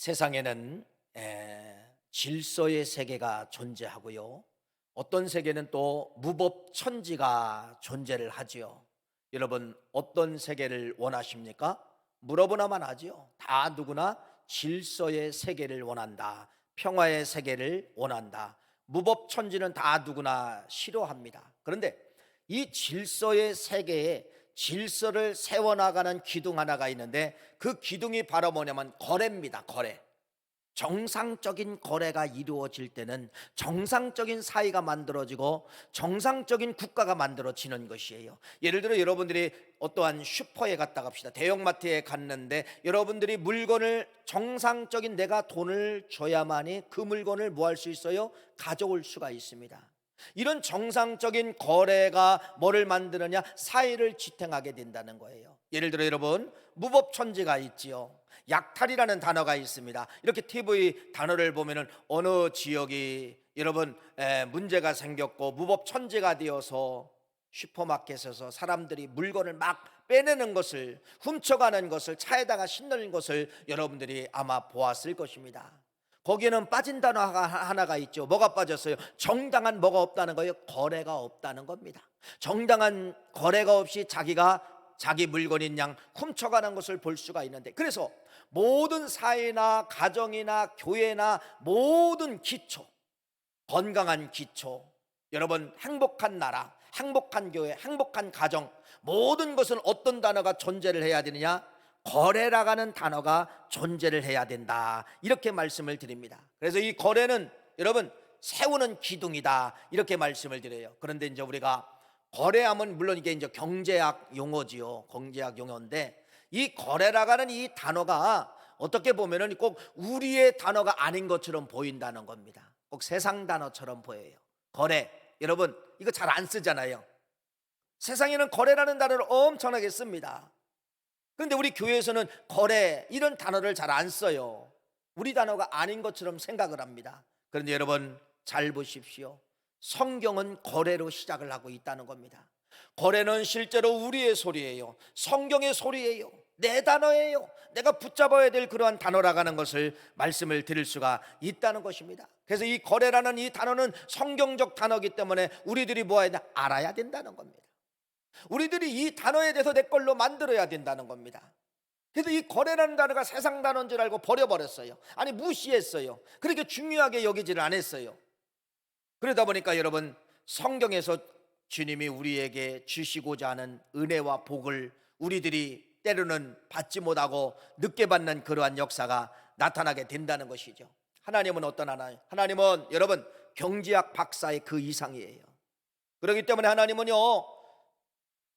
세상에는 질서의 세계가 존재하고요. 어떤 세계는 또 무법천지가 존재를 하지요. 여러분, 어떤 세계를 원하십니까? 물어보나만 하지요. 다 누구나 질서의 세계를 원한다. 평화의 세계를 원한다. 무법천지는 다 누구나 싫어합니다. 그런데 이 질서의 세계에 질서를 세워나가는 기둥 하나가 있는데, 그 기둥이 바로 뭐냐면 거래입니다. 거래. 정상적인 거래가 이루어질 때는 정상적인 사회가 만들어지고 정상적인 국가가 만들어지는 것이에요. 예를 들어 여러분들이 어떠한 슈퍼에 갔다 갑시다. 대형마트에 갔는데 여러분들이 물건을 정상적인, 내가 돈을 줘야만이 그 물건을 뭐 할 수 있어요? 가져올 수가 있습니다. 이런 정상적인 거래가 뭐를 만드느냐? 사회를 지탱하게 된다는 거예요. 예를 들어 여러분, 무법천지가 있지요. 약탈이라는 단어가 있습니다. 이렇게 TV 단어를 보면은 어느 지역이 여러분 문제가 생겼고 무법천지가 되어서 슈퍼마켓에서 사람들이 물건을 막 빼내는 것을, 훔쳐가는 것을, 차에다가 싣는 것을 여러분들이 아마 보았을 것입니다. 거기에는 빠진 단어가 하나가 있죠. 뭐가 빠졌어요? 정당한 뭐가 없다는 거예요? 거래가 없다는 겁니다. 정당한 거래가 없이 자기가 자기 물건인 양 훔쳐가는 것을 볼 수가 있는데, 그래서 모든 사회나 가정이나 교회나 모든 기초, 건강한 기초, 여러분 행복한 나라, 행복한 교회, 행복한 가정, 모든 것은 어떤 단어가 존재를 해야 되느냐? 거래라가는 단어가 존재를 해야 된다, 이렇게 말씀을 드립니다. 그래서 이 거래는 여러분 세우는 기둥이다, 이렇게 말씀을 드려요. 그런데 이제 우리가 거래하면 물론 이게 이제 경제학 용어지요. 경제학 용어인데, 이 거래라가는 이 단어가 어떻게 보면은 꼭 우리의 단어가 아닌 것처럼 보인다는 겁니다. 꼭 세상 단어처럼 보여요. 거래, 여러분 이거 잘 안 쓰잖아요. 세상에는 거래라는 단어를 엄청나게 씁니다. 그런데 우리 교회에서는 거래 이런 단어를 잘 안 써요. 우리 단어가 아닌 것처럼 생각을 합니다. 그런데 여러분 잘 보십시오. 성경은 거래로 시작을 하고 있다는 겁니다. 거래는 실제로 우리의 소리예요. 성경의 소리예요. 내 단어예요. 내가 붙잡아야 될 그러한 단어라는 것을 말씀을 드릴 수가 있다는 것입니다. 그래서 이 거래라는 이 단어는 성경적 단어이기 때문에 우리들이 뭐 해야 돼? 알아야 된다는 겁니다. 우리들이 이 단어에 대해서 내 걸로 만들어야 된다는 겁니다. 그래서 이 거래라는 단어가 세상 단어인 줄 알고 버려버렸어요. 아니 무시했어요. 그렇게 중요하게 여기지를 않았어요. 그러다 보니까 여러분 성경에서 주님이 우리에게 주시고자 하는 은혜와 복을 우리들이 때로는 받지 못하고 늦게 받는 그러한 역사가 나타나게 된다는 것이죠. 하나님은 어떤 하나님? 하나님은 여러분 경제학 박사의 그 이상이에요. 그렇기 때문에 하나님은요,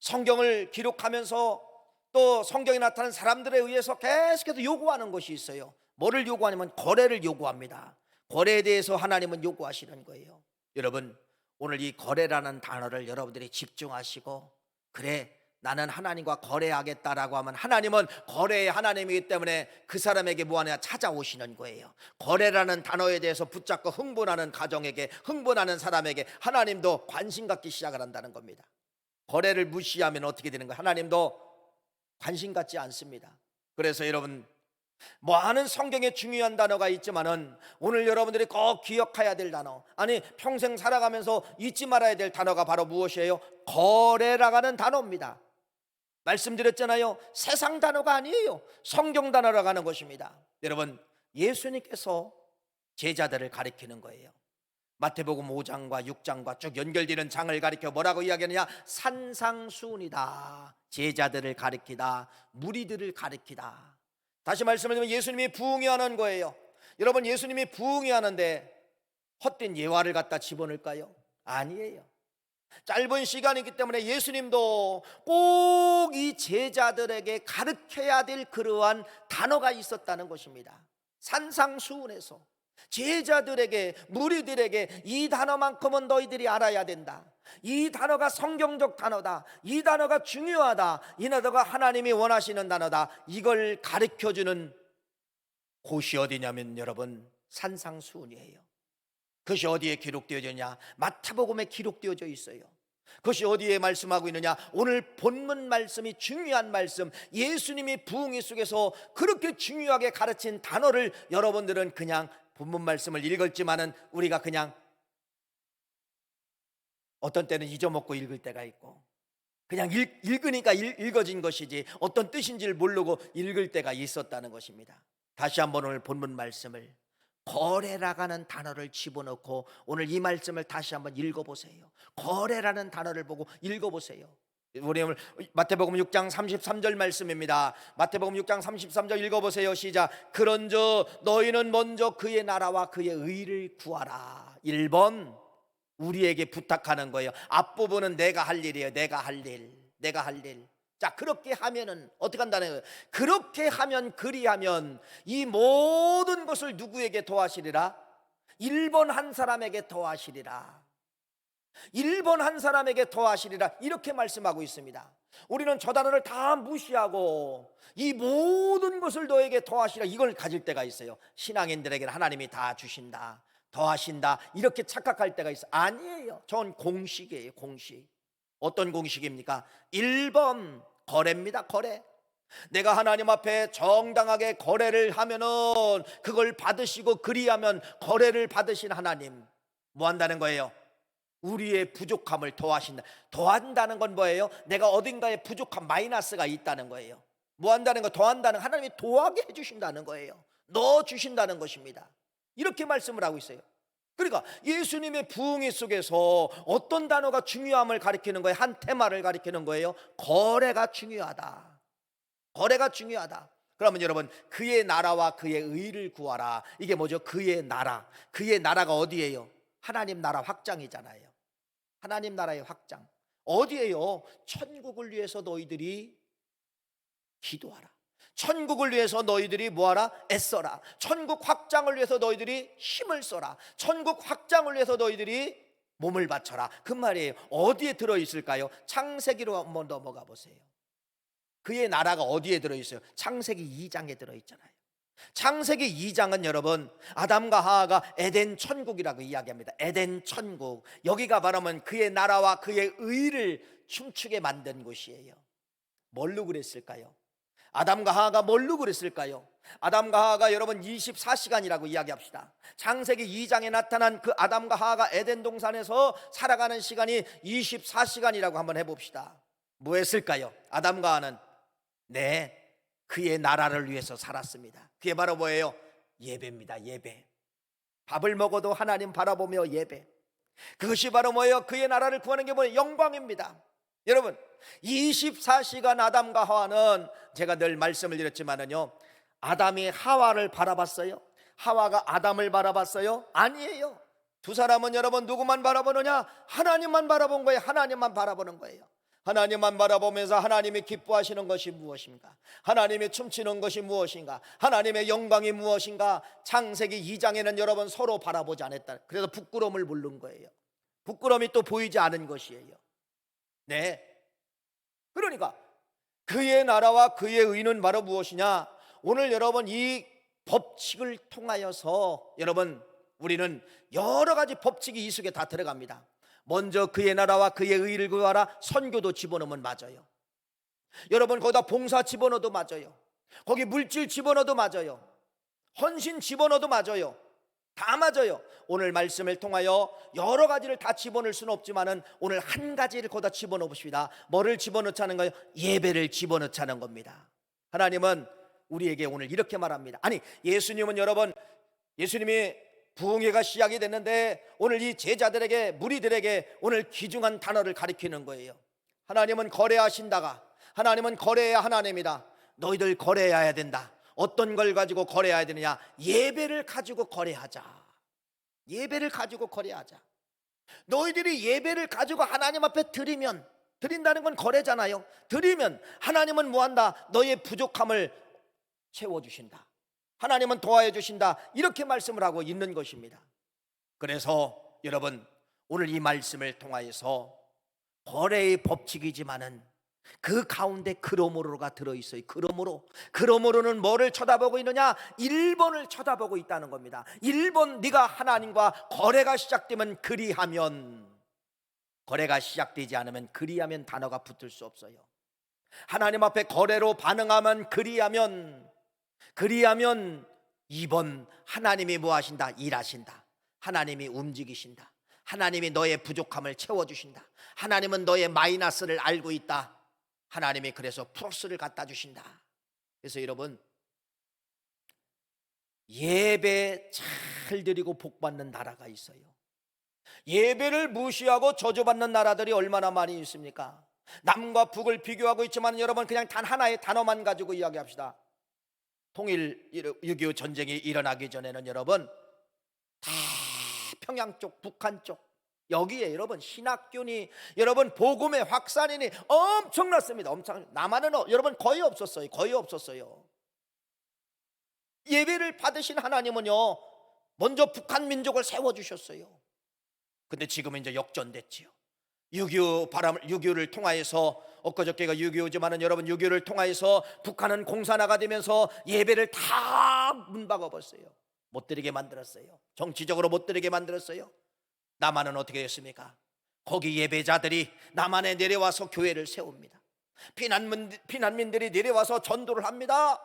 성경을 기록하면서 또 성경에 나타난 사람들에 의해서 계속해서 요구하는 것이 있어요. 뭐를 요구하냐면 거래를 요구합니다. 거래에 대해서 하나님은 요구하시는 거예요. 여러분 오늘 이 거래라는 단어를 여러분들이 집중하시고, 그래 나는 하나님과 거래하겠다라고 하면 하나님은 거래의 하나님이기 때문에 그 사람에게 뭐하냐? 찾아오시는 거예요. 거래라는 단어에 대해서 붙잡고 흥분하는 가정에게, 흥분하는 사람에게 하나님도 관심 갖기 시작을 한다는 겁니다. 거래를 무시하면 어떻게 되는 거예요? 하나님도 관심 갖지 않습니다. 그래서 여러분 많은 성경에 중요한 단어가 있지만은 오늘 여러분들이 꼭 기억해야 될 단어, 아니 평생 살아가면서 잊지 말아야 될 단어가 바로 무엇이에요? 거래라는 단어입니다. 말씀드렸잖아요. 세상 단어가 아니에요. 성경 단어라고 하는 것입니다. 여러분 예수님께서 제자들을 가리키는 거예요. 마태복음 5장과 6장과 쭉 연결되는 장을 가리켜 뭐라고 이야기하느냐? 산상수훈이다. 제자들을 가리키다, 무리들을 가리키다. 다시 말씀을 드리면 예수님이 부흥회하는 거예요. 여러분 예수님이 부흥회하는데 헛된 예화를 갖다 집어넣을까요? 아니에요. 짧은 시간이기 때문에 예수님도 꼭 이 제자들에게 가르쳐야 될 그러한 단어가 있었다는 것입니다. 산상수훈에서 제자들에게, 무리들에게 이 단어만큼은 너희들이 알아야 된다. 이 단어가 성경적 단어다. 이 단어가 중요하다. 이 단어가 하나님이 원하시는 단어다. 이걸 가르쳐주는 곳이 어디냐면 여러분 산상수훈이에요. 그것이 어디에 기록되어져 있냐? 마태복음에 기록되어져 있어요. 그것이 어디에 말씀하고 있느냐? 오늘 본문 말씀이 중요한 말씀, 예수님이 부흥회 속에서 그렇게 중요하게 가르친 단어를 여러분들은 그냥 본문 말씀을 읽었지만은 우리가 그냥 어떤 때는 잊어먹고 읽을 때가 있고, 그냥 읽으니까 읽어진 것이지 어떤 뜻인지를 모르고 읽을 때가 있었다는 것입니다. 다시 한번 오늘 본문 말씀을 거래라는 단어를 집어넣고 오늘 이 말씀을 다시 한번 읽어보세요. 거래라는 단어를 보고 읽어보세요. 우리 오늘 마태복음 6장 33절 말씀입니다. 마태복음 6장 33절 읽어보세요. 시작. 그런즉 너희는 먼저 그의 나라와 그의 의를 구하라. 1번 우리에게 부탁하는 거예요. 앞부분은 내가 할 일이에요. 내가 할 일. 자, 그렇게 하면은 어떻게 한다는 거예요? 그렇게 하면, 그리하면 이 모든 것을 누구에게 더하시리라? 1번 한 사람에게 더하시리라. 1번 한 사람에게 더하시리라. 이렇게 말씀하고 있습니다. 우리는 저 단어를 다 무시하고 이 모든 것을 너에게 더하시리라, 이걸 가질 때가 있어요. 신앙인들에게는 하나님이 다 주신다, 더하신다, 이렇게 착각할 때가 있어요. 아니에요. 전 공식이에요. 공식. 어떤 공식입니까? 1번 거래입니다. 거래. 내가 하나님 앞에 정당하게 거래를 하면은 그걸 받으시고, 그리하면 거래를 받으신 하나님 뭐 한다는 거예요? 우리의 부족함을 더하신다. 더한다는 건 뭐예요? 내가 어딘가에 부족한 마이너스가 있다는 거예요. 뭐 한다는 거? 더한다는, 하나님이 더하게 해주신다는 거예요. 넣어 주신다는 것입니다. 이렇게 말씀을 하고 있어요. 그러니까 예수님의 부흥회 속에서 어떤 단어가 중요함을 가리키는 거예요? 한 테마를 가리키는 거예요. 거래가 중요하다. 거래가 중요하다. 그러면 여러분, 그의 나라와 그의 의를 구하라. 이게 뭐죠? 그의 나라. 그의 나라가 어디예요? 하나님 나라 확장이잖아요. 하나님 나라의 확장. 어디예요? 천국을 위해서 너희들이 기도하라. 천국을 위해서 너희들이 뭐하라? 애써라. 천국 확장을 위해서 너희들이 힘을 써라. 천국 확장을 위해서 너희들이 몸을 바쳐라. 그 말이에요. 어디에 들어있을까요? 창세기로 한번 넘어가 보세요. 그의 나라가 어디에 들어있어요? 창세기 2장에 들어있잖아요. 창세기 2장은 여러분, 아담과 하와가 에덴 천국이라고 이야기합니다. 에덴 천국. 여기가 말하면 그의 나라와 그의 의를 춤추게 만든 곳이에요. 뭘로 그랬을까요? 아담과 하와가 뭘로 그랬을까요? 아담과 하와가 여러분 24시간이라고 이야기합시다. 창세기 2장에 나타난 그 아담과 하와가 에덴 동산에서 살아가는 시간이 24시간이라고 한번 해봅시다. 뭐 했을까요? 아담과 하와는 그의 나라를 위해서 살았습니다. 그게 바로 뭐예요? 예배입니다. 예배. 밥을 먹어도 하나님 바라보며 예배. 그것이 바로 뭐예요? 그의 나라를 구하는 게 뭐예요? 영광입니다. 여러분, 24시간 아담과 하와는, 제가 늘 말씀을 드렸지만은요, 아담이 하와를 바라봤어요? 하와가 아담을 바라봤어요? 아니에요. 두 사람은 여러분 누구만 바라보느냐? 하나님만 바라본 거예요. 하나님만 바라보는 거예요. 하나님만 바라보면서 하나님이 기뻐하시는 것이 무엇인가? 하나님이 춤추는 것이 무엇인가? 하나님의 영광이 무엇인가? 창세기 2장에는 여러분 서로 바라보지 않았다. 그래서 부끄러움을 부른 거예요. 부끄러움이 또 보이지 않은 것이에요. 그러니까 그의 나라와 그의 의는 바로 무엇이냐? 오늘 여러분 이 법칙을 통하여서 여러분 우리는 여러 가지 법칙이 이 속에 다 들어갑니다. 먼저 그의 나라와 그의 의를 구하라. 선교도 집어넣으면 맞아요. 여러분 거기다 봉사 집어넣어도 맞아요. 거기 물질 집어넣어도 맞아요. 헌신 집어넣어도 맞아요. 다 맞아요. 오늘 말씀을 통하여 여러 가지를 다 집어넣을 수는 없지만은 오늘 한 가지를 거기다 집어넣어 봅시다. 뭐를 집어넣자는 거예요? 예배를 집어넣자는 겁니다. 하나님은 우리에게 오늘 이렇게 말합니다. 아니, 예수님은 여러분, 예수님이 부흥회가 시작이 됐는데 오늘 이 제자들에게, 무리들에게 오늘 귀중한 단어를 가리키는 거예요. 하나님은 거래하신다가, 하나님은 거래해야 하나님이다. 너희들 거래해야 된다. 어떤 걸 가지고 거래해야 되느냐? 예배를 가지고 거래하자. 예배를 가지고 거래하자. 너희들이 예배를 가지고 하나님 앞에 드리면, 드린다는 건 거래잖아요. 드리면 하나님은 뭐한다? 너의 부족함을 채워주신다. 하나님은 도와해 주신다. 이렇게 말씀을 하고 있는 것입니다. 그래서 여러분 오늘 이 말씀을 통하여서 거래의 법칙이지만은 그 가운데 그러므로가 들어있어요. 그러므로는 뭐를 쳐다보고 있느냐? 1번을 쳐다보고 있다는 겁니다. 1번, 네가 하나님과 거래가 시작되면, 그리하면 거래가 시작되지 않으면 그리하면 단어가 붙을 수 없어요. 하나님 앞에 거래로 반응하면 그리하면 2번 하나님이 뭐 하신다? 일하신다. 하나님이 움직이신다. 하나님이 너의 부족함을 채워주신다. 하나님은 너의 마이너스를 알고 있다. 하나님이 그래서 플러스를 갖다 주신다. 그래서 여러분, 예배 잘 드리고 복받는 나라가 있어요. 예배를 무시하고 저주받는 나라들이 얼마나 많이 있습니까? 남과 북을 비교하고 있지만 여러분, 그냥 단 하나의 단어만 가지고 이야기합시다. 통일 6.25 전쟁이 일어나기 전에는 여러분, 다 평양 쪽, 북한 쪽, 여기에 여러분 신학균이, 여러분 복음의 확산인이 엄청났습니다. 남한은 여러분 거의 없었어요. 예배를 받으신 하나님은요, 먼저 북한 민족을 세워주셨어요. 근데 지금은 이제 역전됐지요. 6.25를 통하여서, 엊그저께가 6.25지만은 여러분 6.25를 통하여서 북한은 공산화가 되면서 예배를 다 문박아 버렸어요. 못 드리게 만들었어요. 정치적으로 못 드리게 만들었어요. 남한은 어떻게 됐습니까? 거기 예배자들이 남한에 내려와서 교회를 세웁니다. 피난민들이 내려와서 전도를 합니다.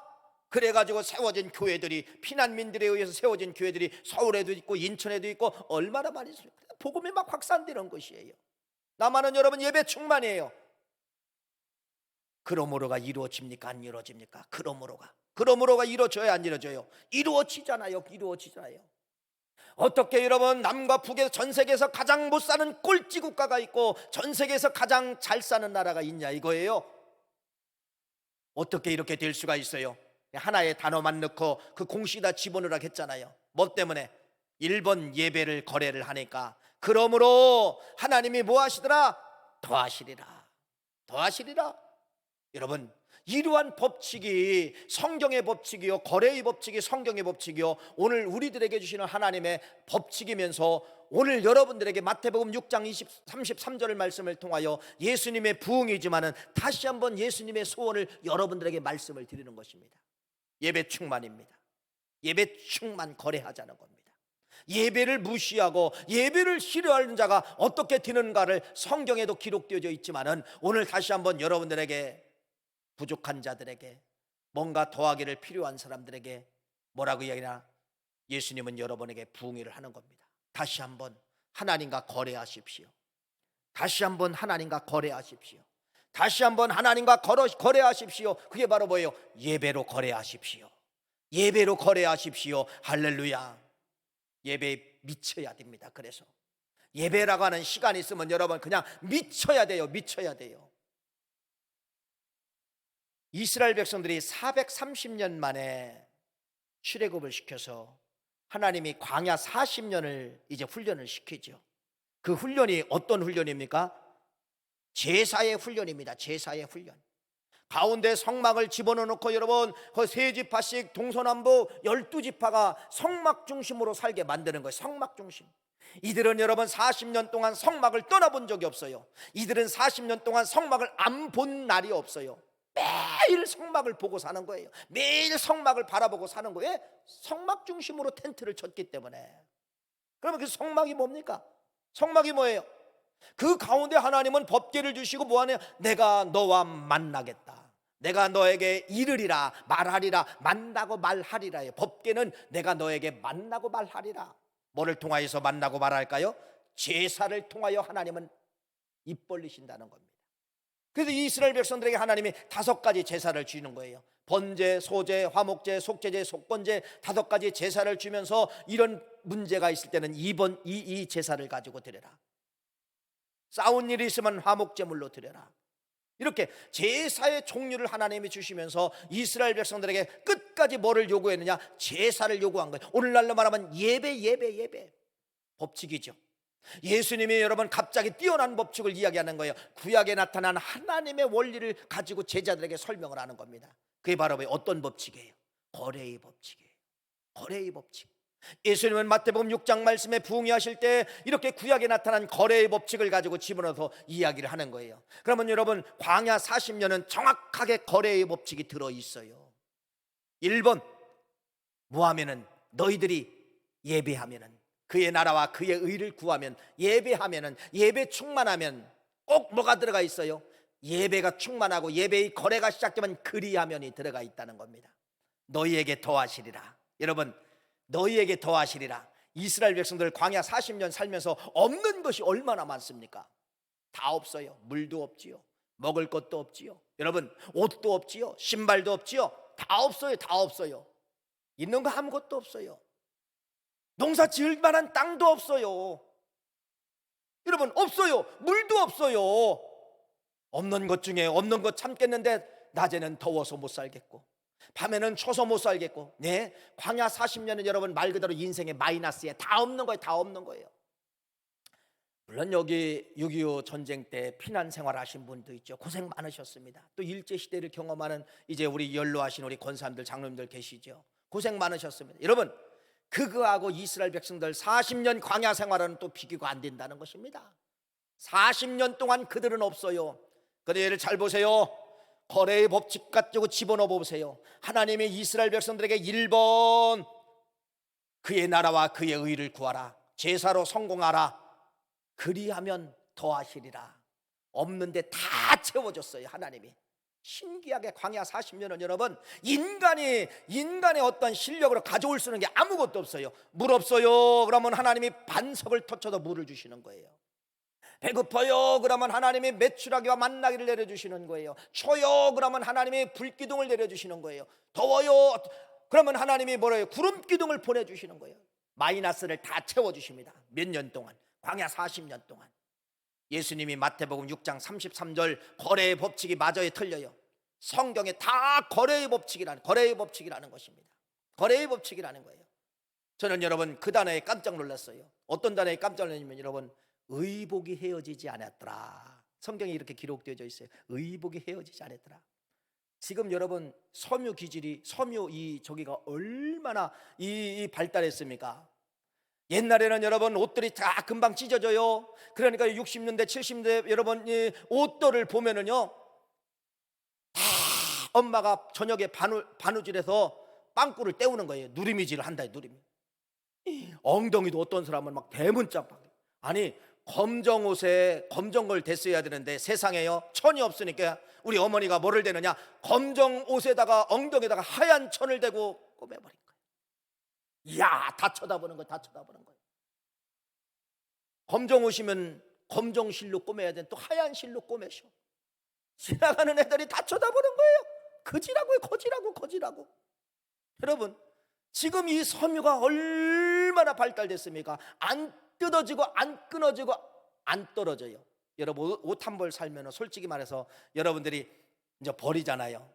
그래가지고 세워진 교회들이, 피난민들에 의해서 세워진 교회들이 서울에도 있고 인천에도 있고 얼마나 많이 있어요. 복음이 막 확산되는 것이에요. 남한은 여러분 예배 충만이에요. 그러므로가 이루어집니까? 안 이루어집니까? 그러므로가 이루어져야 안 이루어져요? 이루어지잖아요. 어떻게 여러분, 남과 북에서 전 세계에서 가장 못 사는 꼴찌 국가가 있고 전 세계에서 가장 잘 사는 나라가 있냐 이거예요. 어떻게 이렇게 될 수가 있어요? 하나의 단어만 넣고 그 공식에다 집어넣으라고 했잖아요. 뭐 때문에? 1번 예배를 거래를 하니까. 그러므로 하나님이 뭐 하시더라? 더하시리라. 여러분, 이러한 법칙이 성경의 법칙이요, 거래의 법칙이 성경의 법칙이요, 오늘 우리들에게 주시는 하나님의 법칙이면서 오늘 여러분들에게 마태복음 6장 33절 말씀을 통하여 예수님의 부흥이지만은 다시 한번 예수님의 소원을 여러분들에게 말씀을 드리는 것입니다. 예배 충만입니다. 예배 충만 거래하자는 겁니다. 예배를 무시하고 예배를 싫어하는 자가 어떻게 되는가를 성경에도 기록되어져 있지만은 오늘 다시 한번 여러분들에게, 부족한 자들에게, 뭔가 더하기를 필요한 사람들에게 뭐라고 이야기하나? 예수님은 여러분에게 부흥을 하는 겁니다. 다시 한번 하나님과 거래하십시오. 다시 한번 하나님과 거래하십시오. 그게 바로 뭐예요? 예배로 거래하십시오. 할렐루야. 예배에 미쳐야 됩니다. 그래서 예배라고 하는 시간이 있으면 여러분 그냥 미쳐야 돼요. 이스라엘 백성들이 430년 만에 출애굽을 시켜서 하나님이 광야 40년을 이제 훈련을 시키죠. 그 훈련이 어떤 훈련입니까? 제사의 훈련입니다. 제사의 훈련. 가운데 성막을 집어넣고 여러분 그 세 지파씩 동서남북 12지파가 성막 중심으로 살게 만드는 거예요. 성막 중심. 이들은 여러분 40년 동안 성막을 떠나본 적이 없어요. 이들은 40년 동안 성막을 안 본 날이 없어요. 매일 성막을 보고 사는 거예요. 매일 성막을 바라보고 사는 거예요. 성막 중심으로 텐트를 쳤기 때문에. 그러면 그 성막이 뭡니까? 성막이 뭐예요? 그 가운데 하나님은 법궤를 주시고 뭐하냐? 내가 너와 만나겠다. 내가 너에게 이르리라, 말하리라, 만나고 말하리라요. 법궤는 내가 너에게 만나고 말하리라. 뭐를 통하여서 만나고 말할까요? 제사를 통하여 하나님은 입 벌리신다는 겁니다. 그래서 이스라엘 백성들에게 하나님이 5가지 제사를 주는 거예요. 번제, 소제, 화목제, 속제제, 속건제 5가지 제사를 주면서 이런 문제가 있을 때는 이 제사를 가지고 드려라. 싸운 일이 있으면 화목제물로 드려라. 이렇게 제사의 종류를 하나님이 주시면서 이스라엘 백성들에게 끝까지 뭐를 요구했느냐? 제사를 요구한 거예요. 오늘날로 말하면 예배 법칙이죠. 예수님이 여러분 갑자기 뛰어난 법칙을 이야기하는 거예요. 구약에 나타난 하나님의 원리를 가지고 제자들에게 설명을 하는 겁니다. 그게 바로 어떤 법칙이에요? 거래의 법칙이에요. 예수님은 마태복음 6장 말씀에 부흥하실 때 이렇게 구약에 나타난 거래의 법칙을 가지고 집어넣어서 이야기를 하는 거예요. 그러면 여러분 광야 40년은 정확하게 거래의 법칙이 들어있어요. 1번, 뭐 하면은? 너희들이 예배하면은 그의 나라와 그의 의를 구하면, 예배하면은, 예배 충만하면 꼭 뭐가 들어가 있어요? 예배가 충만하고 예배의 거래가 시작되면 그리하면이 들어가 있다는 겁니다. 너희에게 더하시리라. 여러분, 너희에게 더하시리라. 이스라엘 백성들 광야 40년 살면서 없는 것이 얼마나 많습니까? 다 없어요. 물도 없지요, 먹을 것도 없지요, 여러분 옷도 없지요, 신발도 없지요. 다 없어요. 다 없어요. 있는 거 아무것도 없어요. 농사 지을 만한 땅도 없어요. 여러분, 없어요. 물도 없어요. 없는 것 중에 없는 것 참겠는데 낮에는 더워서 못 살겠고 밤에는 추워서 못 살겠고, 네, 광야 40년은 여러분 말 그대로 인생의 마이너스에 다 없는 거예요. 다 없는 거예요. 물론 여기 6.25 전쟁 때 피난 생활하신 분도 있죠. 고생 많으셨습니다. 또 일제시대를 경험하는 이제 우리 연로하신 우리 권사님들, 장로님들 계시죠. 고생 많으셨습니다. 여러분, 그거하고 이스라엘 백성들 40년 광야 생활은 또 비교가 안 된다는 것입니다. 40년 동안 그들은 없어요. 그런데 얘를 잘 보세요. 거래의 법칙 가지고 집어넣어 보세요. 하나님이 이스라엘 백성들에게 1번 그의 나라와 그의 의를 구하라, 제사로 성공하라, 그리하면 더하시리라. 없는데 다 채워줬어요. 하나님이 신기하게 광야 40년은 여러분 인간의 어떤 실력으로 가져올 수 있는 게 아무것도 없어요. 물 없어요 그러면 하나님이 반석을 터쳐서 물을 주시는 거예요. 배고파요 그러면 하나님이 메추라기와 만나기를 내려주시는 거예요. 추워요 그러면 하나님이 불기둥을 내려주시는 거예요. 더워요 그러면 하나님이 뭐래요? 구름 기둥을 보내주시는 거예요. 마이너스를 다 채워주십니다. 몇 년 동안, 광야 40년 동안. 예수님이 마태복음 6장 33절 거래의 법칙이 마저에 틀려요. 성경에 다 거래의 법칙이라는 것입니다. 거래의 법칙이라는 거예요. 저는 여러분 그 단어에 깜짝 놀랐어요. 어떤 단어에 깜짝 놀랐냐면 여러분, 의복이 헤어지지 않았더라. 성경에 이렇게 기록되어져 있어요. 의복이 헤어지지 않았더라. 지금 여러분 섬유 기질이, 섬유 이 저기가 얼마나 이 발달했습니까? 옛날에는 여러분 옷들이 다 금방 찢어져요. 그러니까 60년대 70년대 여러분 이 옷들을 보면은요, 다 엄마가 저녁에 바느질해서 빵꾸를 때우는 거예요. 누리미질을 한다. 누리미. 엉덩이도 어떤 사람은 막 대문짝. 아니 검정 옷에 검정 걸 댔어야 되는데 세상에요 천이 없으니까 우리 어머니가 뭐를 대느냐, 검정 옷에다가 엉덩이에다가 하얀 천을 대고 꼬매버린 거예요. 이야, 다 쳐다보는 거예요. 다 쳐다보는 거예요. 검정 옷이면 검정 실로 꼬매야 되는 또 하얀 실로 꼬매셔. 지나가는 애들이 다 쳐다보는 거예요. 거지라고요. 거지라고. 여러분, 지금 이 섬유가 얼마나 발달됐습니까? 안 뜯어지고 안 끊어지고 안 떨어져요. 여러분 옷 한 벌 살면 솔직히 말해서 여러분들이 이제 버리잖아요.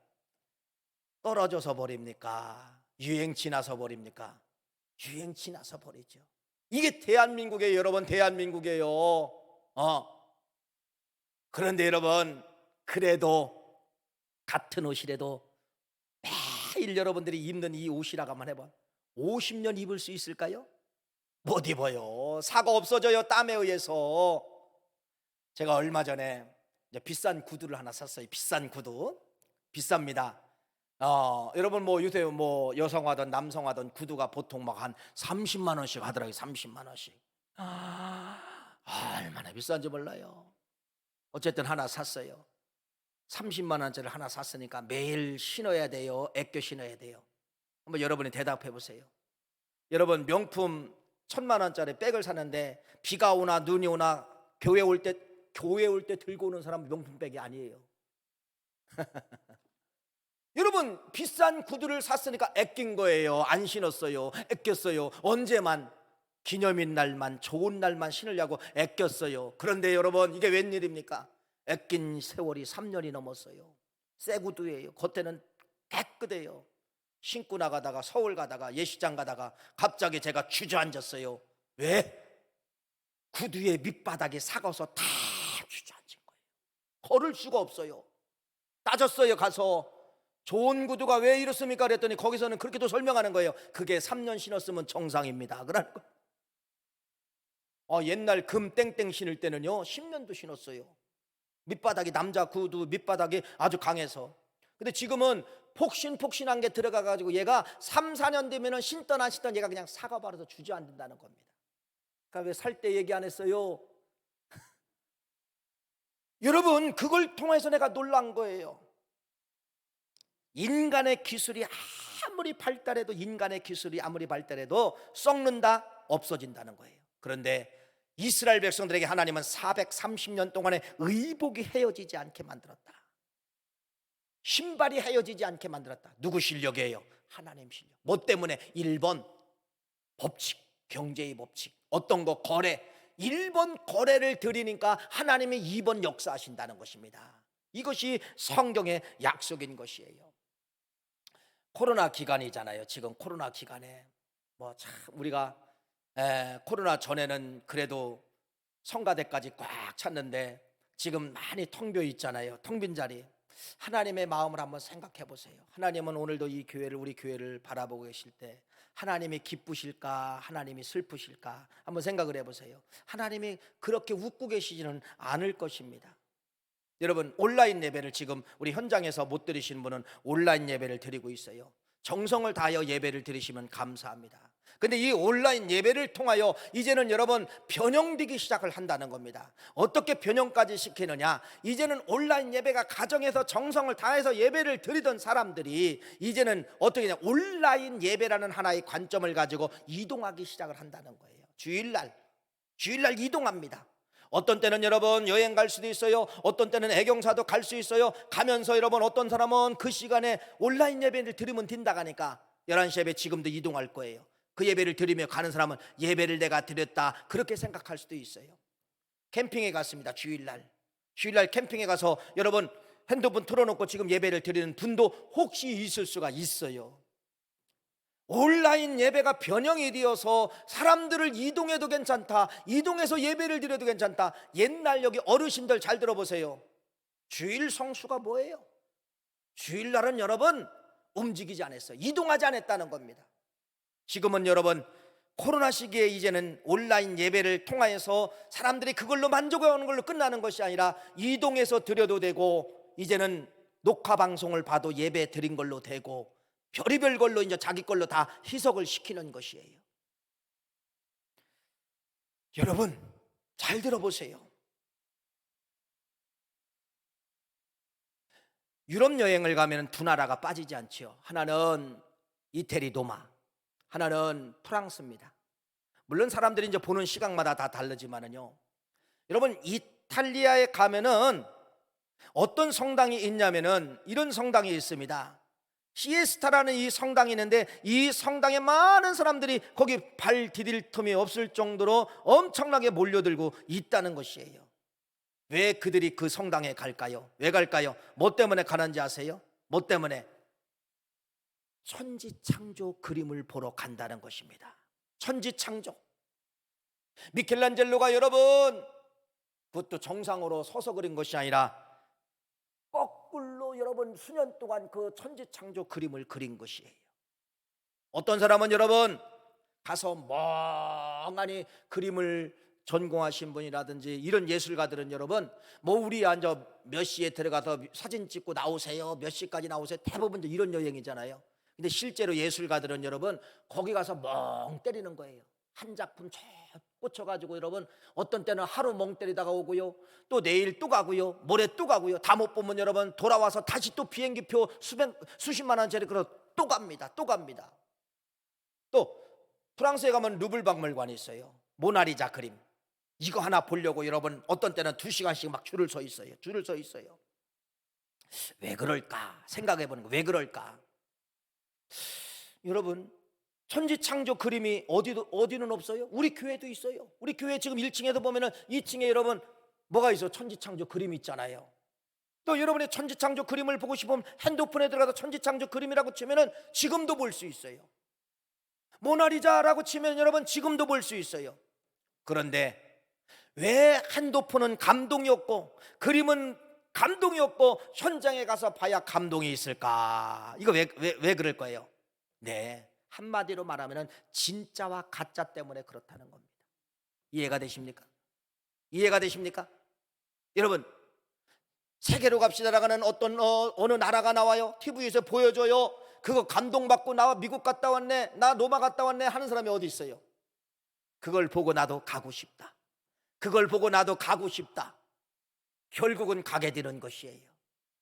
떨어져서 버립니까? 유행 지나서 버립니까? 유행 지나서 버리죠. 이게 대한민국이에요. 여러분, 대한민국이에요. 그런데 여러분, 그래도 같은 옷이라도 매일 여러분들이 입는 이 옷이라고만 해봐 50년 입을 수 있을까요? 못 입어요. 사가 없어져요. 땀에 의해서. 제가 얼마 전에 이제 비싼 구두를 하나 샀어요. 비싼 구두. 비쌉니다. 여러분 뭐 요새 뭐 여성하든 남성하든 구두가 보통 막 한 30만 원씩 하더라고요. 30만 원씩. 얼마나 비싼지 몰라요. 어쨌든 하나 샀어요. 30만 원짜리 하나 샀으니까 매일 신어야 돼요? 아껴 신어야 돼요? 한번 여러분이 대답해 보세요. 여러분 명품 1,000만 원짜리 백을 사는데 비가 오나 눈이 오나 교회 올 때 들고 오는 사람은 명품백이 아니에요. 여러분 비싼 구두를 샀으니까 아낀 거예요. 안 신었어요. 아꼈어요. 언제만, 기념일 날만, 좋은 날만 신으려고 아꼈어요. 그런데 여러분 이게 웬일입니까? 아낀 세월이 3년이 넘었어요. 새 구두예요. 겉에는 깨끗해요. 신고 나가다가 서울 가다가 예시장 가다가 갑자기 제가 주저앉았어요. 왜? 구두의 밑바닥이 삭아서 다 주저앉은 거예요. 걸을 수가 없어요. 따졌어요. 가서 좋은 구두가 왜 이렇습니까? 그랬더니 거기서는 그렇게도 설명하는 거예요. 그게 3년 신었으면 정상입니다. 그러는 거예요. 옛날 금 땡땡 신을 때는요 10년도 신었어요. 밑바닥이, 남자 구두 밑바닥이 아주 강해서. 근데 지금은 폭신폭신한 게 들어가가지고 얘가 3, 4년 되면은 신던 안 신던 얘가 그냥 사과버려서 주저앉는다는 겁니다. 아까 왜 살 때 얘기 안 했어요? 여러분, 그걸 통해서 내가 놀란 거예요. 인간의 기술이 아무리 발달해도, 인간의 기술이 아무리 발달해도 썩는다, 없어진다는 거예요. 그런데 이스라엘 백성들에게 하나님은 430년 동안에 의복이 헤어지지 않게 만들었다. 신발이 헤어지지 않게 만들었다. 누구 실력이에요? 하나님 실력. 뭐 때문에? 1번 법칙, 경제의 법칙. 어떤 거? 거래. 1번 거래를 드리니까 하나님이 2번 역사하신다는 것입니다. 이것이 성경의 약속인 것이에요. 코로나 기간이잖아요. 지금 코로나 기간에 뭐 참 우리가 코로나 전에는 그래도 성가대까지 꽉 찼는데 지금 많이 텅 비어 있잖아요. 텅 빈 자리. 하나님의 마음을 한번 생각해 보세요. 하나님은 오늘도 이 교회를, 우리 교회를 바라보고 계실 때 하나님이 기쁘실까, 하나님이 슬프실까 한번 생각을 해보세요. 하나님이 그렇게 웃고 계시지는 않을 것입니다. 여러분, 온라인 예배를 지금 우리 현장에서 못 드리시는 분은 온라인 예배를 드리고 있어요. 정성을 다하여 예배를 드리시면 감사합니다. 근데 이 온라인 예배를 통하여 이제는 여러분 변형되기 시작을 한다는 겁니다. 어떻게 변형까지 시키느냐? 이제는 온라인 예배가 가정에서 정성을 다해서 예배를 드리던 사람들이 이제는 어떻게 하냐? 온라인 예배라는 하나의 관점을 가지고 이동하기 시작을 한다는 거예요. 주일날 이동합니다. 어떤 때는 여러분 여행 갈 수도 있어요. 어떤 때는 애경사도 갈 수 있어요. 가면서 여러분 어떤 사람은 그 시간에 온라인 예배를 드리면 된다 하니까 11시 예배 지금도 이동할 거예요. 그 예배를 드리며 가는 사람은 예배를 내가 드렸다 그렇게 생각할 수도 있어요. 캠핑에 갔습니다. 주일날 캠핑에 가서 여러분 핸드폰 틀어놓고 지금 예배를 드리는 분도 혹시 있을 수가 있어요. 온라인 예배가 변형이 되어서 사람들을 이동해도 괜찮다, 이동해서 예배를 드려도 괜찮다. 옛날 여기 어르신들 잘 들어보세요. 주일 성수가 뭐예요? 주일날은 여러분 움직이지 않았어요. 이동하지 않았다는 겁니다. 지금은 여러분 코로나 시기에 이제는 온라인 예배를 통하여서 사람들이 그걸로 만족하는 걸로 끝나는 것이 아니라 이동해서 드려도 되고, 이제는 녹화 방송을 봐도 예배 드린 걸로 되고, 별의별 걸로 이제 자기 걸로 다 희석을 시키는 것이에요. 여러분 잘 들어보세요. 유럽 여행을 가면 두 나라가 빠지지 않죠. 하나는 이태리 로마, 하나는 프랑스입니다. 물론 사람들이 이제 보는 시각마다 다 다르지만은요. 여러분 이탈리아에 가면은 어떤 성당이 있냐면은 이런 성당이 있습니다. 시에스타라는 이 성당이 있는데 이 성당에 많은 사람들이 거기 발 디딜 틈이 없을 정도로 엄청나게 몰려들고 있다는 것이에요. 왜 그들이 그 성당에 갈까요? 왜 갈까요? 뭐 때문에 가는지 아세요? 뭐 때문에? 천지창조 그림을 보러 간다는 것입니다. 천지창조. 미켈란젤로가 여러분 그것도 정상으로 서서 그린 것이 아니라 거꾸로 여러분 수년 동안 그 천지창조 그림을 그린 것이에요. 어떤 사람은 여러분 가서 멍하니 그림을 전공하신 분이라든지 이런 예술가들은 여러분 뭐 우리 앉아 몇 시에 들어가서 사진 찍고 나오세요, 몇 시까지 나오세요, 대부분 이런 여행이잖아요. 근데 실제로 예술가들은 여러분 거기 가서 멍 때리는 거예요. 한 작품 쭉 꽂혀가지고 여러분 어떤 때는 하루 멍 때리다가 오고요, 또 내일 또 가고요, 모레 또 가고요. 다 못 보면 여러분 돌아와서 다시 또 비행기표 수십만 원짜리 그러 또 갑니다. 또 프랑스에 가면 루블 박물관이 있어요. 모나리자 그림 이거 하나 보려고 여러분 어떤 때는 2시간씩 막 줄을 서 있어요. 왜 그럴까 생각해 보는 거. 왜 그럴까? 여러분 천지창조 그림이 어디는 없어요? 우리 교회도 있어요. 우리 교회 지금 1층에도 보면은 2층에 여러분 뭐가 있어? 천지창조 그림이 있잖아요. 또 여러분의 천지창조 그림을 보고 싶으면 핸드폰에 들어가서 천지창조 그림이라고 치면은 지금도 볼 수 있어요. 모나리자라고 치면 여러분 지금도 볼 수 있어요. 그런데 왜 핸드폰은 감동이 없고 그림은 감동이 없고 현장에 가서 봐야 감동이 있을까? 이거 왜 그럴 거예요? 네, 한마디로 말하면 진짜와 가짜 때문에 그렇다는 겁니다. 이해가 되십니까? 여러분 세계로 갑시다 나가는 어느 나라가 나와요. TV에서 보여줘요. 그거 감동받고 나 미국 갔다 왔네, 나 로마 갔다 왔네 하는 사람이 어디 있어요? 그걸 보고 나도 가고 싶다. 그걸 보고 나도 가고 싶다. 결국은 가게 되는 것이에요.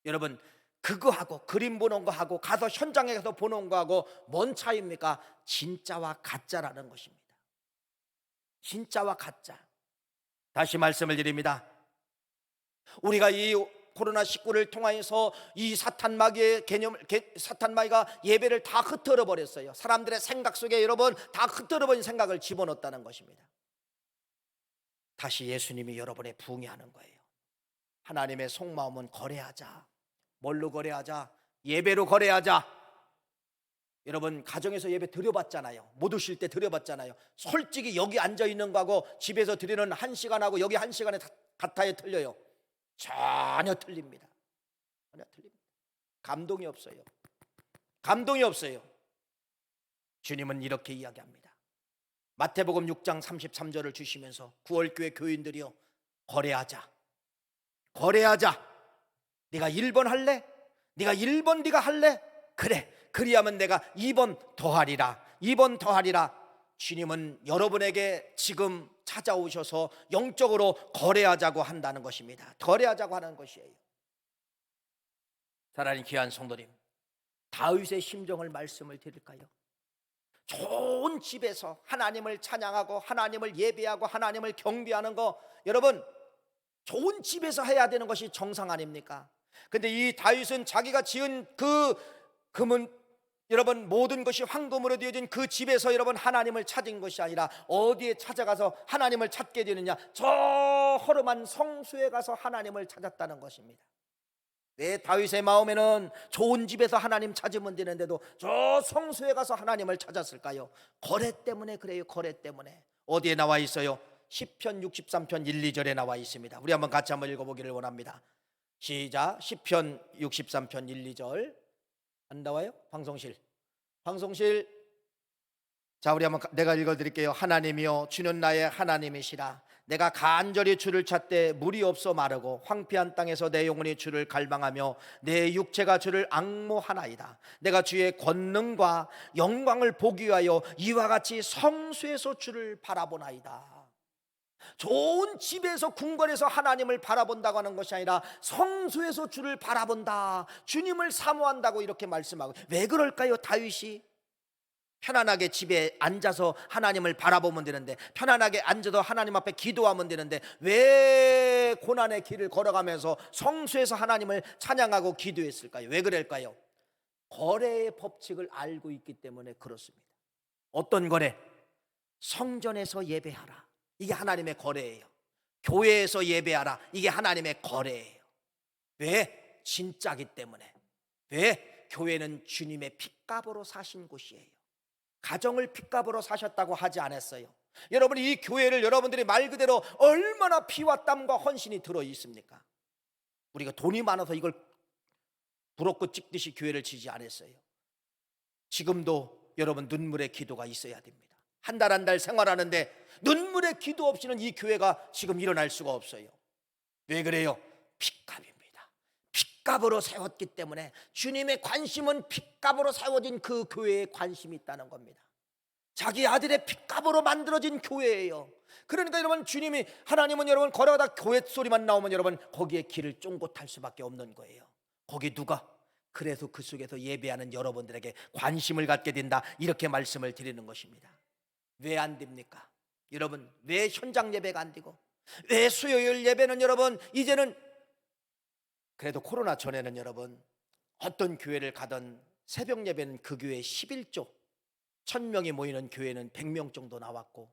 여러분, 그거하고 그림 보는 거하고 가서 현장에 가서 보는 거하고 뭔 차이입니까? 진짜와 가짜라는 것입니다. 진짜와 가짜. 다시 말씀을 드립니다. 우리가 이 코로나19를 통하여서 이 사탄 마귀의 사탄 마귀가 예배를 다 흩어져 버렸어요. 사람들의 생각 속에 여러분 다 흩어져 버린 생각을 집어넣었다는 것입니다. 다시 예수님이 여러분의 부응하는 거예요. 하나님의 속마음은 거래하자. 뭘로 거래하자? 예배로 거래하자. 여러분 가정에서 예배 드려봤잖아요. 못 오실 때 드려봤잖아요. 솔직히 여기 앉아있는 거하고 집에서 드리는 1시간하고 여기 1시간에 같아요, 틀려요? 전혀 틀립니다. 전혀 틀립니다. 감동이 없어요. 감동이 없어요. 주님은 이렇게 이야기합니다. 마태복음 6장 33절을 주시면서 9월교회 교인들이요, 거래하자. 거래하자. 네가 1번 할래? 네가 1번 네가 할래? 그래, 그리하면 내가 2번 더하리라. 2번 더하리라. 주님은 여러분에게 지금 찾아오셔서 영적으로 거래하자고 한다는 것입니다. 거래하자고 하는 것이에요. 사랑하는 귀한 성도님, 다윗의 심정을 말씀을 드릴까요? 좋은 집에서 하나님을 찬양하고 하나님을 예배하고 하나님을 경배하는 거, 여러분 좋은 집에서 해야 되는 것이 정상 아닙니까? 근데 이 다윗은 자기가 지은 그 금은, 여러분 모든 것이 황금으로 되어진 그 집에서 여러분 하나님을 찾은 것이 아니라 어디에 찾아가서 하나님을 찾게 되느냐? 저 허름한 성소에 가서 하나님을 찾았다는 것입니다. 왜 다윗의 마음에는 좋은 집에서 하나님 찾으면 되는데도 저 성소에 가서 하나님을 찾았을까요? 거래 때문에 그래요. 거래 때문에. 어디에 나와 있어요? 시편 63편 1, 2절에 나와 있습니다. 우리 한번 같이 한번 읽어보기를 원합니다. 시작. 시편 63편 1, 2절. 안 나와요? 방송실. 자, 우리 한번 내가 읽어드릴게요. 하나님이여, 주는 나의 하나님이시라. 내가 간절히 주를 찾되 물이 없어 마르고 황폐한 땅에서 내 영혼이 주를 갈망하며 내 육체가 주를 앙모하나이다. 내가 주의 권능과 영광을 보기 위하여 이와 같이 성수에서 주를 바라보나이다. 좋은 집에서 궁궐에서 하나님을 바라본다고 하는 것이 아니라 성소에서 주를 바라본다, 주님을 사모한다고 이렇게 말씀하고. 왜 그럴까요? 다윗이 편안하게 집에 앉아서 하나님을 바라보면 되는데, 편안하게 앉아서 하나님 앞에 기도하면 되는데 왜 고난의 길을 걸어가면서 성소에서 하나님을 찬양하고 기도했을까요? 왜 그럴까요? 거래의 법칙을 알고 있기 때문에 그렇습니다. 어떤 거래? 성전에서 예배하라. 이게 하나님의 거래예요. 교회에서 예배하라. 이게 하나님의 거래예요. 왜? 진짜기 때문에. 왜? 교회는 주님의 핏값으로 사신 곳이에요. 가정을 핏값으로 사셨다고 하지 않았어요. 여러분, 이 교회를 여러분들이 말 그대로 얼마나 피와 땀과 헌신이 들어 있습니까? 우리가 돈이 많아서 이걸 부럽고 찍듯이 교회를 지지 않았어요. 지금도 여러분 눈물의 기도가 있어야 됩니다. 한 달 한 달 생활하는데 눈물의 기도 없이는 이 교회가 지금 일어날 수가 없어요. 왜 그래요? 핏값입니다. 핏값으로 세웠기 때문에 주님의 관심은 핏값으로 세워진 그 교회에 관심이 있다는 겁니다. 자기 아들의 핏값으로 만들어진 교회예요. 그러니까 여러분, 주님이, 하나님은 여러분 걸어가다 교회 소리만 나오면 여러분 거기에 길을 쫑긋할 수밖에 없는 거예요. 거기 누가? 그래서 그 속에서 예배하는 여러분들에게 관심을 갖게 된다, 이렇게 말씀을 드리는 것입니다. 왜 안 됩니까? 여러분, 왜 현장 예배가 안 되고 왜 수요일 예배는 여러분 이제는, 그래도 코로나 전에는 여러분 어떤 교회를 가던 새벽 예배는 그 교회 11조, 1000명이 모이는 교회는 100명 정도 나왔고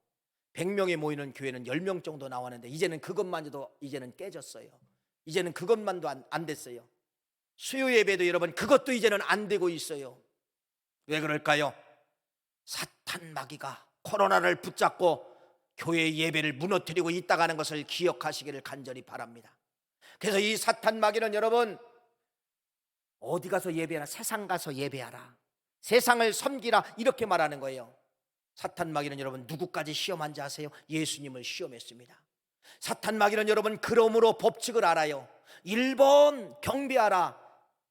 100명이 모이는 교회는 10명 정도 나왔는데 이제는 그것만도 이제는 깨졌어요. 이제는 그것만도 안 됐어요. 수요 예배도 여러분 그것도 이제는 안 되고 있어요. 왜 그럴까요? 사탄 마귀가 코로나를 붙잡고 교회 예배를 무너뜨리고 있다가는 것을 기억하시기를 간절히 바랍니다. 그래서 이 사탄 마귀는 여러분 어디 가서 예배하라, 세상 가서 예배하라, 세상을 섬기라, 이렇게 말하는 거예요. 사탄 마귀는 여러분 누구까지 시험한지 아세요? 예수님을 시험했습니다. 사탄 마귀는 여러분 그러므로 법칙을 알아요. 1번 경배하라,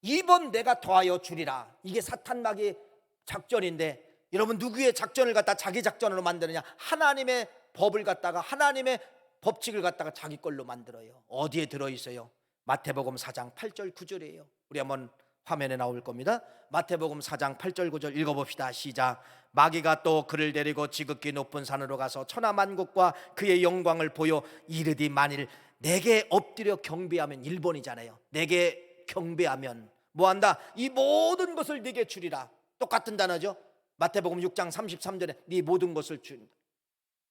2번 내가 더하여 주리라. 이게 사탄 마귀의 작전인데 여러분 누구의 작전을 갖다 자기 작전으로 만드느냐? 하나님의 법을 갖다가, 하나님의 법칙을 갖다가 자기 걸로 만들어요. 어디에 들어있어요? 마태복음 4장 8절 9절이에요. 우리 한번 화면에 나올 겁니다. 마태복음 4장 8절 9절 읽어봅시다. 시작. 마귀가 또 그를 데리고 지극히 높은 산으로 가서 천하만국과 그의 영광을 보여 이르되 만일 내게 엎드려 경배하면, 일본이잖아요. 내게 경배하면 뭐한다? 이 모든 것을 네게 주리라. 똑같은 단어죠. 마태복음 6장 33절에 네 모든 것을 준다.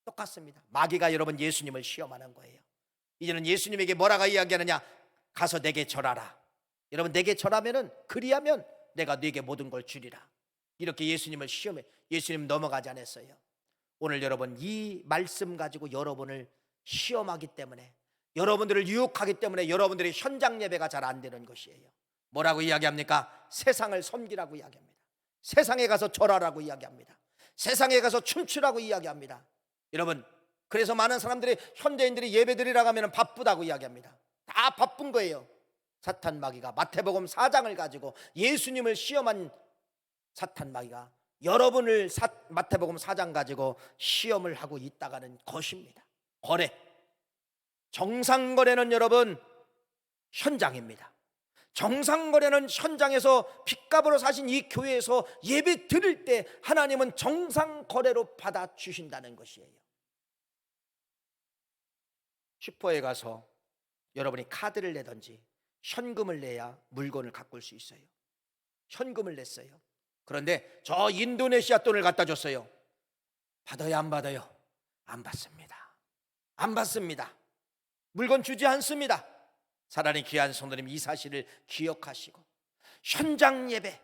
똑같습니다. 마귀가 여러분 예수님을 시험하는 거예요. 이제는 예수님에게 뭐라고 이야기하느냐? 가서 내게 절하라. 여러분, 내게 절하면은, 그리하면 내가 네게 모든 걸 주리라. 이렇게 예수님을 시험해. 예수님 넘어가지 않았어요. 오늘 여러분 이 말씀 가지고 여러분을 시험하기 때문에, 여러분들을 유혹하기 때문에 여러분들의 현장 예배가 잘 안 되는 것이에요. 뭐라고 이야기합니까? 세상을 섬기라고 이야기합니다. 세상에 가서 절하라고 이야기합니다. 세상에 가서 춤추라고 이야기합니다. 여러분, 그래서 많은 사람들이, 현대인들이 예배드리라고 하면 바쁘다고 이야기합니다. 다 바쁜 거예요. 사탄 마귀가 마태복음 4장을 가지고 예수님을 시험한 사탄 마귀가 여러분을 마태복음 4장 가지고 시험을 하고 있다가는 것입니다. 거래, 정상거래는 여러분 현장입니다. 정상거래는 현장에서 빚값으로 사신 이 교회에서 예배 드릴 때 하나님은 정상거래로 받아주신다는 것이에요. 슈퍼에 가서 여러분이 카드를 내든지 현금을 내야 물건을 가꿀 수 있어요. 현금을 냈어요. 그런데 저 인도네시아 돈을 갖다 줬어요. 받아요, 안 받아요? 안 받습니다. 안 받습니다. 물건 주지 않습니다. 사랑하는 귀한 성도님, 이 사실을 기억하시고 현장 예배,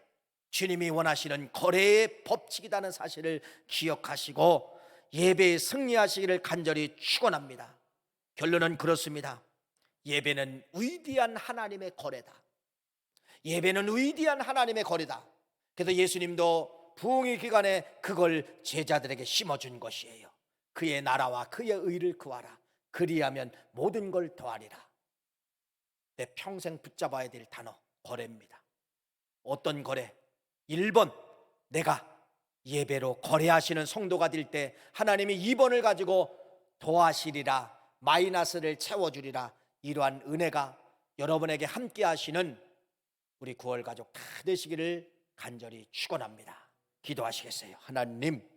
주님이 원하시는 거래의 법칙이라는 사실을 기억하시고 예배에 승리하시기를 간절히 축원합니다. 결론은 그렇습니다. 예배는 위대한 하나님의 거래다. 예배는 위대한 하나님의 거래다. 그래서 예수님도 부흥의 기간에 그걸 제자들에게 심어준 것이에요. 그의 나라와 그의 의를 구하라. 그리하면 모든 걸 더하리라. 내 평생 붙잡아야 될 단어, 거래입니다. 어떤 거래? 1번, 내가 예배로 거래하시는 성도가 될 때 하나님이 2번을 가지고 도하시리라, 마이너스를 채워주리라. 이러한 은혜가 여러분에게 함께 하시는 우리 9월 가족 다 되시기를 간절히 축원합니다. 기도하시겠어요? 하나님,